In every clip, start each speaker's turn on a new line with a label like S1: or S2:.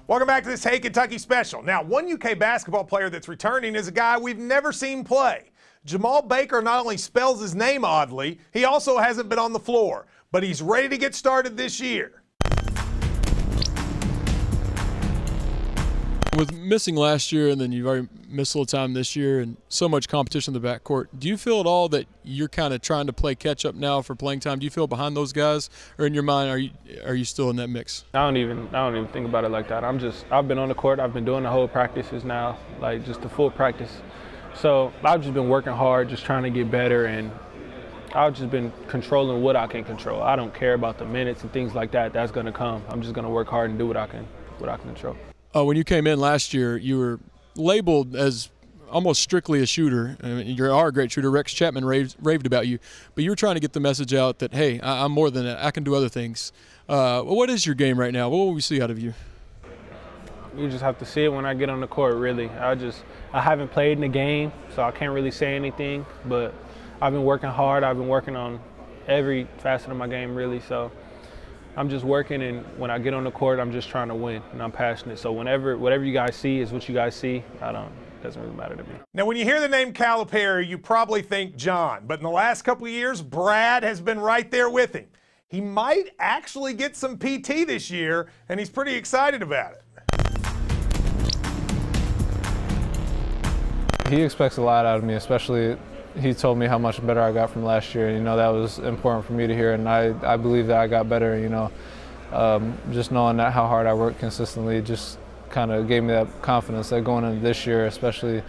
S1: Welcome back to this Hey Kentucky special. Now, one UK basketball player that's returning is a guy we've never seen play. Jamal Baker not only spells his name oddly, he also hasn't been on the floor, but he's ready to get started this year.
S2: With missing last year and then you've already missed a little time this year and so much competition in the backcourt, do you feel at all that you're kind of trying to play catch up now for playing time? Do you feel behind those guys, or in your mind are you still in that mix?
S3: I don't even think about it like that. I've been on the court, I've been doing the whole practices now, like just the full practice. So I've just been working hard, just trying to get better, and I've just been controlling what I can control. I don't care about the minutes and things like that. That's gonna come. I'm just gonna work hard and do what I can control.
S2: When you came in last year, you were labeled as almost strictly a shooter. I mean, you are a great shooter. Rex Chapman raved about you, but you were trying to get the message out that, hey, I'm more than that. I can do other things. What is your game right now? What will we see out of you?
S3: You just have to see it when I get on the court, really. I haven't played in the game, so I can't really say anything, but I've been working hard. I've been working on every facet of my game, really, so I'm just working, and when I get on the court, I'm just trying to win, and I'm passionate. So whatever you guys see is what you guys see. It doesn't really matter to me.
S1: Now, when you hear the name Calipari, you probably think John, but in the last couple of years, Brad has been right there with him. He might actually get some PT this year, and he's pretty excited about it.
S4: He expects a lot out of me, especially he told me how much better I got from last year. You know, that was important for me to hear, and I believe that I got better. You know, just knowing that how hard I worked consistently just kind of gave me that confidence that going into this year, especially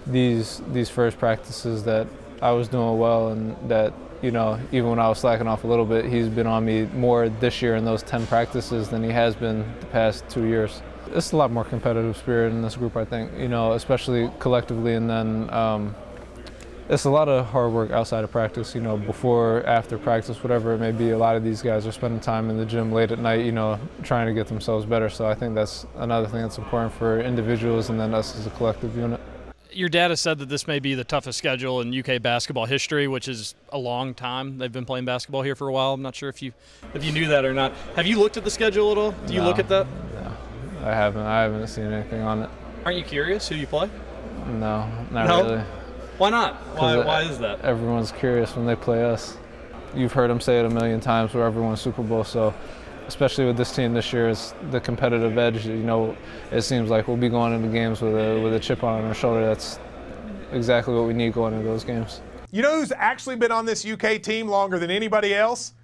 S4: these first practices, that I was doing well, and that, you know, even when I was slacking off a little bit, he's been on me more this year in those 10 practices than he has been the past 2 years. It's a lot more competitive spirit in this group, I think, you know, especially collectively, and then it's a lot of hard work outside of practice, you know, before, after practice, whatever it may be. A lot of these guys are spending time in the gym late at night, you know, trying to get themselves better. So I think that's another thing that's important for individuals and then us as a collective unit.
S5: Your dad has said that this may be the toughest schedule in UK basketball history, which is a long time. They've been playing basketball here for a while. I'm not sure if you knew that or not. Have you looked at the schedule at all? Do you look at that?
S4: No, I haven't seen anything on it.
S5: Aren't you curious who you play?
S4: No, not really.
S5: Why not? Why is that?
S4: Everyone's curious when they play us. You've heard them say it a million times, where everyone's Super Bowl, so especially with this team this year, it's the competitive edge. You know, it seems like we'll be going into games with a chip on our shoulder. That's exactly what we need going into those games.
S1: You know who's actually been on this UK team longer than anybody else?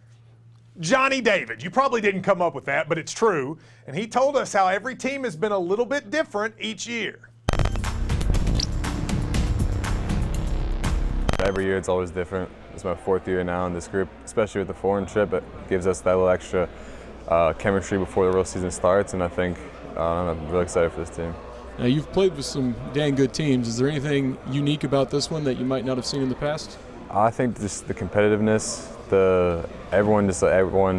S1: Johnny David. You probably didn't come up with that, but it's true. And he told us how every team has been a little bit different each year.
S6: Every year it's always different. It's my 4th year now in this group, especially with the foreign trip. It gives us that little extra chemistry before the real season starts, and I think I'm really excited for this team.
S2: Now, you've played with some dang good teams. Is there anything unique about this one that you might not have seen in the past?
S6: I think just the competitiveness, everyone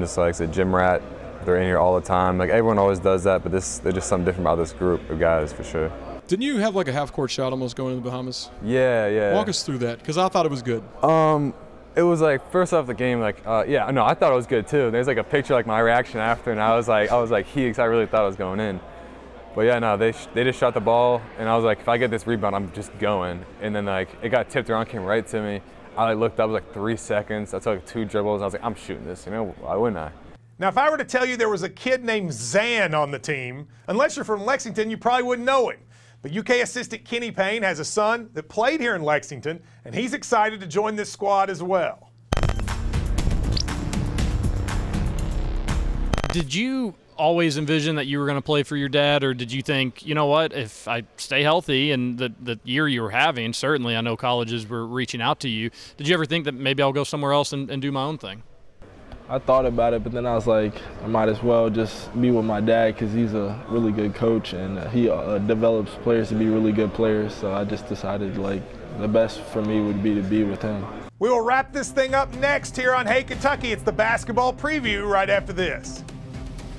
S6: just likes a gym rat. They're in here all the time. Like, everyone always does that, but there's just something different about this group of guys for sure.
S2: Didn't you have like a half-court shot almost going to the Bahamas?
S6: Yeah.
S2: Walk us through that, because I thought it was good.
S6: It was like, first off the game, like, I thought it was good too. There's like a picture, like my reaction after, and I was like, I really thought it was going in. But yeah, no, they just shot the ball, and I was like, if I get this rebound, I'm just going. And then like, it got tipped around, came right to me. I like looked up, it was like 3 seconds. I took like 2 dribbles. I was like, I'm shooting this, you know, why wouldn't I?
S1: Now, if I were to tell you there was a kid named Zan on the team, unless you're from Lexington, you probably wouldn't know him. But UK assistant Kenny Payne has a son that played here in Lexington, and he's excited to join this squad as well.
S5: Did you always envision that you were going to play for your dad, or did you think, you know what, if I stay healthy, and the year you were having, certainly I know colleges were reaching out to you, did you ever think that maybe I'll go somewhere else and do my own thing?
S7: I thought about it, but then I was like, I might as well just be with my dad, because he's a really good coach, and he develops players to be really good players. So I just decided, like, the best for me would be to be with him.
S1: We will wrap this thing up next here on Hey Kentucky. It's the basketball preview right after this.